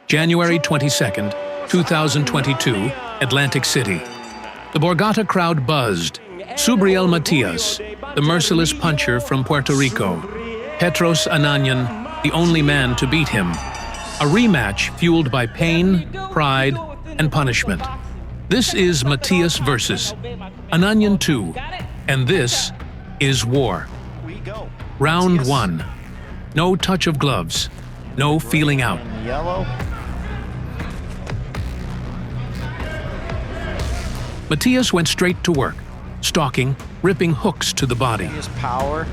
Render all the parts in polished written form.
January 22nd, 2022, Atlantic City. The Borgata crowd buzzed. Subriel Matias, the merciless puncher from Puerto Rico. Petros Ananyan, the only man to beat him. A rematch fueled by pain, pride, and punishment. This is Matias versus Ananyan 2, and this is war. Round 1. No touch of gloves. No feeling out. Yellow. Matias went straight to work, stalking, ripping hooks to the body. His power.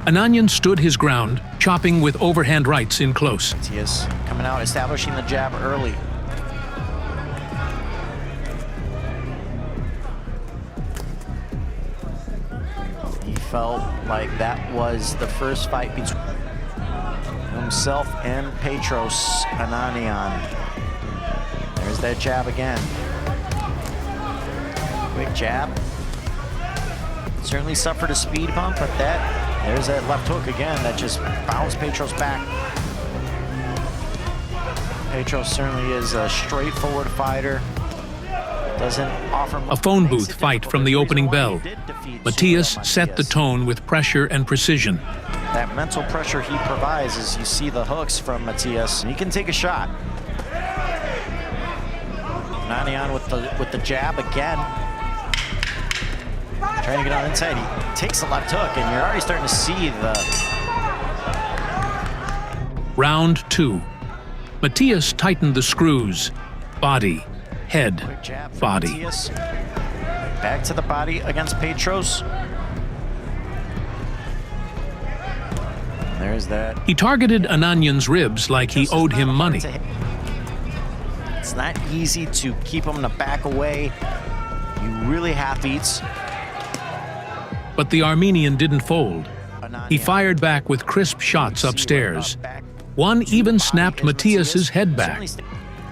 Ananyan stood his ground, chopping with overhand rights in close. Matias coming out, establishing the jab early. He felt like that was the first fight between himself and Petros Ananyan. There's that jab again. Quick jab. Certainly suffered a speed bump, but there's that left hook again that just bounced Petros back. Petros certainly is a straightforward fighter. Doesn't offer much. A phone booth fight from the opening bell. Matias set the tone with pressure and precision. That mental pressure he provides as you see the hooks from Matias. He can take a shot. Ananyan with the jab again. Trying to get on inside. He takes the left hook, and you're already starting to see the... Round 2. Matias tightened the screws. Body, head, Quick jab body. Matias. Back to the body against Petros. There's that. He targeted Ananyan's ribs like he owed him money. It's not easy to keep him to back away. You really have beats. But the Armenian didn't fold. He fired back with crisp shots upstairs. One even snapped Matias's head back.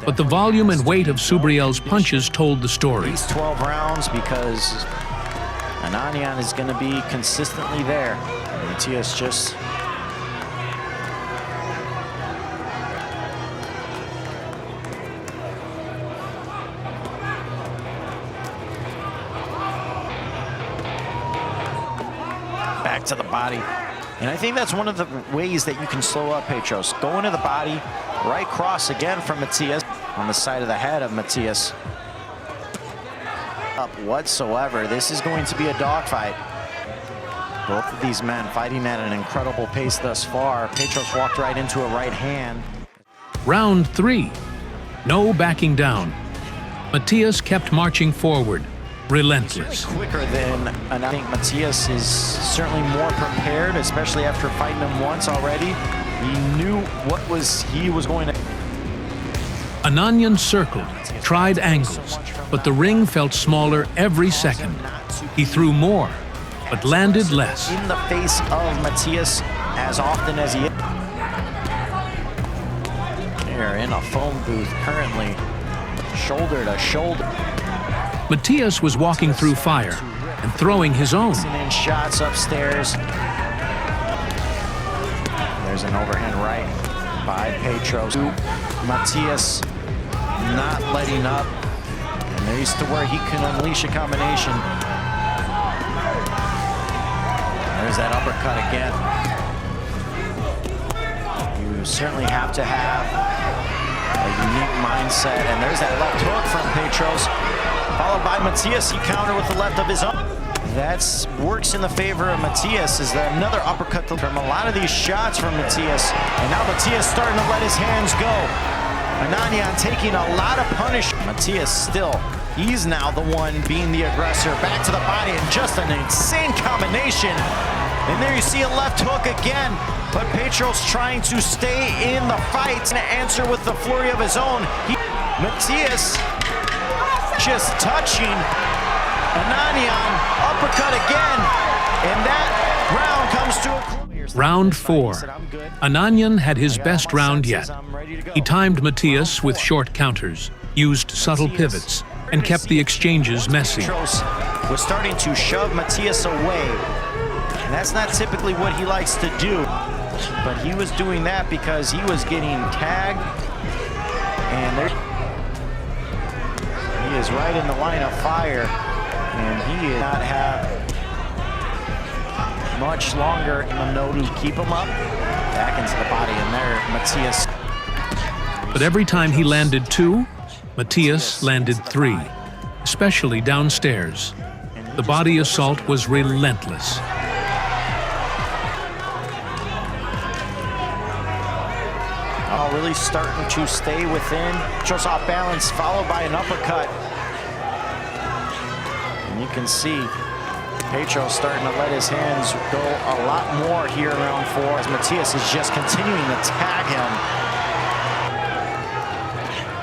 But the volume and weight of Subriel's punches told the story. At least 12 rounds because Ananyan is going to be consistently there. Matias just... back to the body. And I think that's one of the ways that you can slow up Petros. Go into the body, right cross again from Matias on the side of the head of Matias. Up whatsoever. This is going to be a dogfight. Both of these men fighting at an incredible pace thus far. Petros walked right into a right hand. Round 3. No backing down. Matias kept marching forward. Relentless. Quicker than, and I think Matias is certainly more prepared, especially after fighting him once already. He knew what he was going to. Ananyan circled, tried angles, but the ring felt smaller every second. He threw more, but landed less. In the face of Matias as often as he is. They're in a phone booth currently, shoulder to shoulder. Matias was walking through fire and throwing his own. In shots upstairs. There's an overhand right by Petros. Matias not letting up. And there's to where he can unleash a combination. There's that uppercut again. You certainly have to have a unique mindset. And there's that left hook from Petros. Followed by Matias, he countered with the left of his own. That works in the favor of Matias. Is there another uppercut from a lot of these shots from Matias. And now Matias starting to let his hands go. Ananyan taking a lot of punishment. Matias still, he's now the one being the aggressor. Back to the body and just an insane combination. And there you see a left hook again. But Petros trying to stay in the fight and answer with the flurry of his own. Matias just touching Ananyan, uppercut again, and that round comes to a close. Round 4. Ananyan had his best round yet. He timed Matias with short counters, used subtle pivots, and kept the exchanges messy. Petros was starting to shove Matias away, and that's not typically what he likes to do. but he was doing that because he was getting tagged, and there he is right in the line of fire, and he did not have much longer in the no to keep him up. Back into the body, and there Matias. But every time he landed 2, Matias landed 3, especially downstairs. The body assault was relentless. Oh, really starting to stay within. Petros off balance, followed by an uppercut. And you can see Petros starting to let his hands go a lot more here in round 4 as Matias is just continuing to tag him.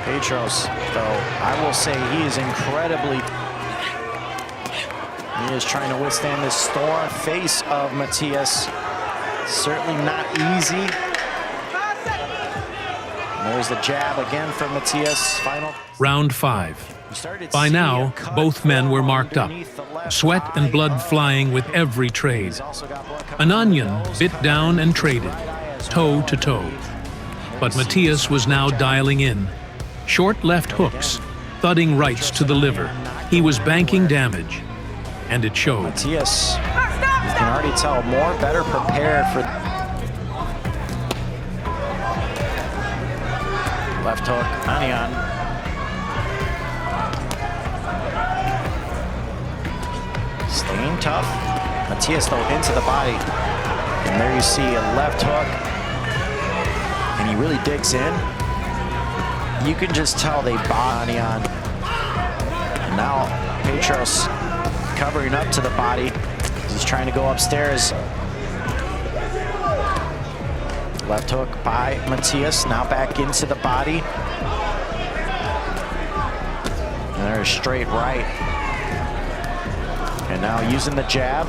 Petros, though, I will say he is incredibly... He is trying to withstand this storm face of Matias. Certainly not easy. And there's the jab again from Matias. Final. Round 5. By now, both men were marked up, sweat and blood flying with every trade. Ananyan bit down and traded, toe to toe. But Matias was now dialing in. Short left hooks, thudding rights to the liver. He was banking damage, and it showed. Matias, you can already tell, better prepared for... Left hook, Ananyan. Staying tough. Matias, though, into the body. And there you see a left hook. And he really digs in. You can just tell they bought Ananyan. And now Petros covering up to the body. He's trying to go upstairs. Left hook by Matias. Now back into the body. And there's straight right. And now using the jab.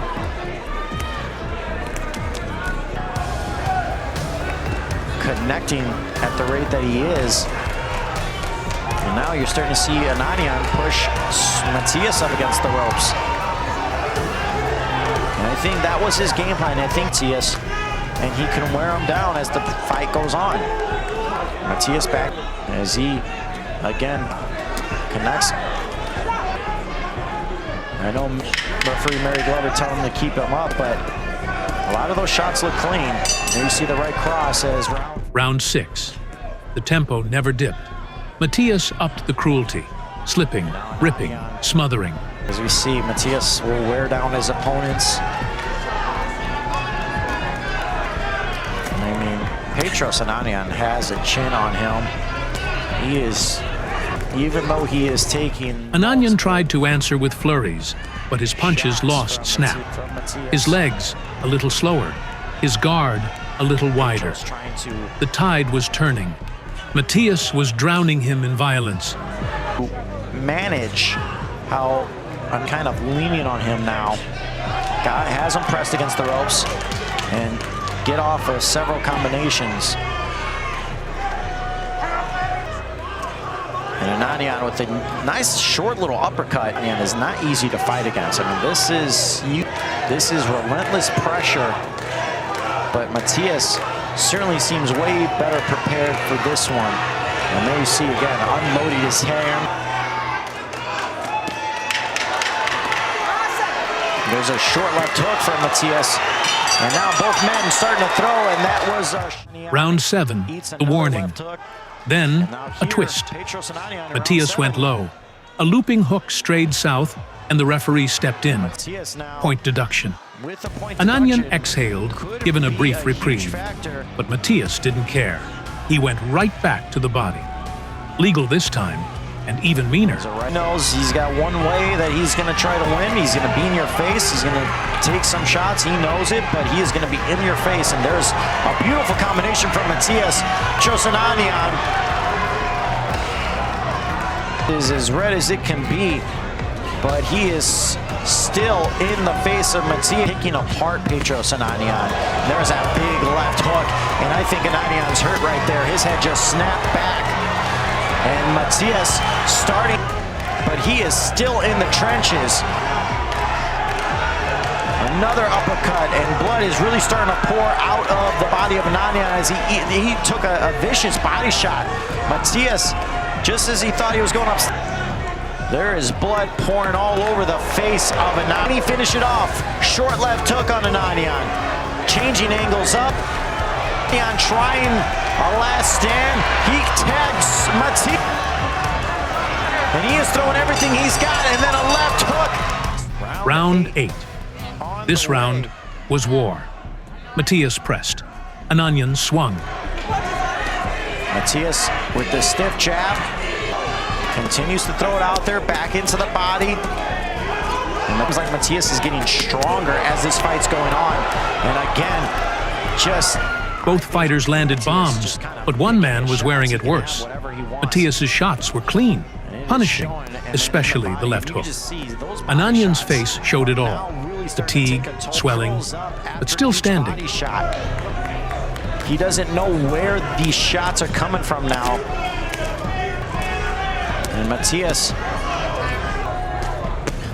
Connecting at the rate that he is. And now you're starting to see Ananyan push Matias up against the ropes. And I think that was his game plan. I think Matias, and he can wear him down as the fight goes on. Matias back as he, again, connects. I know referee Mary Glover telling him to keep him up, but a lot of those shots look clean. There you see the right cross as Round 6. The tempo never dipped. Matias upped the cruelty, slipping, ripping, smothering. As we see, Matias will wear down his opponents. And I mean, Petros Ananyan has a chin on him. He is, even though he is taking... Ananyan tried to answer with flurries, but his punches lost snap. His legs, a little slower. His guard, a little wider. The tide was turning. Matias was drowning him in violence. Manage how I'm kind of leaning on him now. Guy has him pressed against the ropes and get off of several combinations. And Ananyan with a nice short little uppercut, and is not easy to fight against. I mean, this is relentless pressure, but Matias certainly seems way better prepared for this one. And there you see again, unloading his hand. There's a short left hook from Matias. And now both men starting to throw, and that was Round 7, the warning. Then a twist. Matias went low. A looping hook strayed south, and the referee stepped in. Point deduction. Ananyan exhaled, given a brief reprieve, but Matias didn't care. He went right back to the body. Legal this time, and even meaner. He knows he's got one way that he's going to try to win. He's going to be in your face. He's going to take some shots. He knows it, but he is going to be in your face. And there's a beautiful combination from Matias. Petros Ananyan is as red as it can be, but he is still in the face of Matias, picking apart Petros Ananyan. There's that big left hook, and I think Ananyan's hurt right there. His head just snapped back, and Matias starting, but he is still in the trenches. Another uppercut, and blood is really starting to pour out of the body of Ananyan as he took a vicious body shot. Matias, just as he thought he was going up, there is blood pouring all over the face of Ananyan. He finished it off. Short left hook on Ananyan. Changing angles up. Ananyan trying a last stand. He tags Matias. And he is throwing everything he's got, and then a left hook. Round 8. This round was war. Matias pressed. Ananyan swung. Matias with the stiff jab. Continues to throw it out there, back into the body. And it looks like Matias is getting stronger as this fight's going on. And again, just... Both fighters landed bombs, but one man was wearing it worse. Matias' shots were clean, punishing, especially the left hook. Ananyan's face showed it all. Fatigue, swelling, but still standing. He doesn't know where these shots are coming from now. And Matias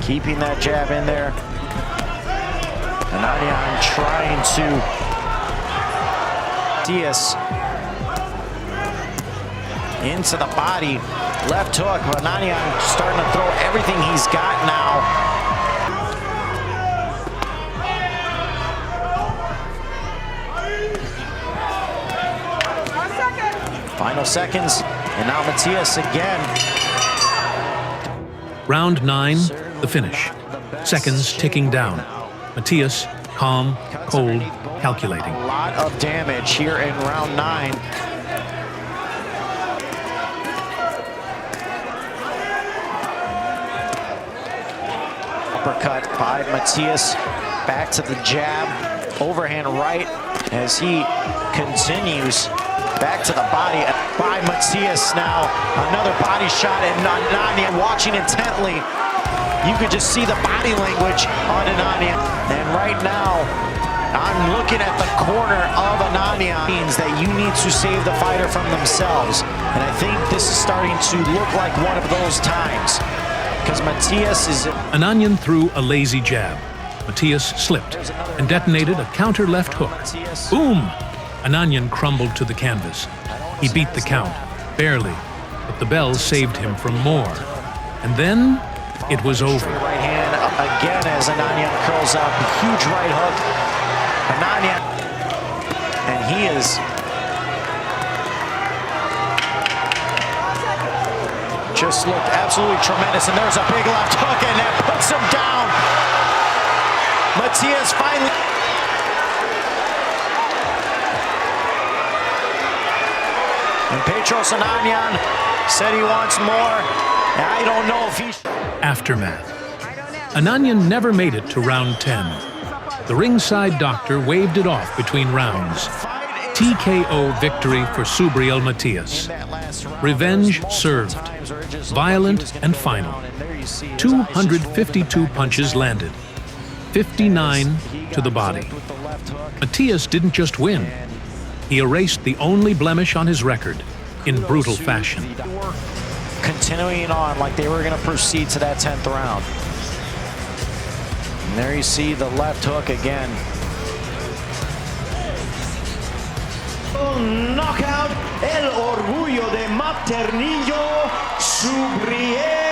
keeping that jab in there. Ananyan trying to... Matias into the body. Left hook. Ananyan starting to throw everything he's got now. Final seconds, and now Matias again. Round 9, the finish. Seconds ticking down. Matias, calm, cold, calculating. A lot of damage here in round 9. Uppercut by Matias. Back to the jab. Overhand right as he continues. Back to the body by Matias now. Another body shot, and Ananyan watching intently. You could just see the body language on Ananyan. And right now, I'm looking at the corner of Ananyan. Means that you need to save the fighter from themselves. And I think this is starting to look like one of those times. Because Matias is... Ananyan threw a lazy jab. Matias slipped and detonated a counter left hook. Boom! Ananyan crumbled to the canvas. He beat the count, barely, but the bell saved him from more. And then, it was over. Right hand again as Ananyan curls up. Huge right hook. Ananyan, and he is just looked absolutely tremendous. And there's a big left hook, and that puts him down. Matias finally... And Petros Ananyan said he wants more. I don't know if he... Aftermath. Ananyan never made it to round 10. The ringside doctor waved it off between rounds. TKO victory for Subriel Matias. Revenge served. Violent and final. 252 punches landed. 59 to the body. Matias didn't just win. He erased the only blemish on his record in brutal fashion. Continuing on like they were going to proceed to that 10th round. And there you see the left hook again. Knockout, el orgullo de Maternillo, Subriel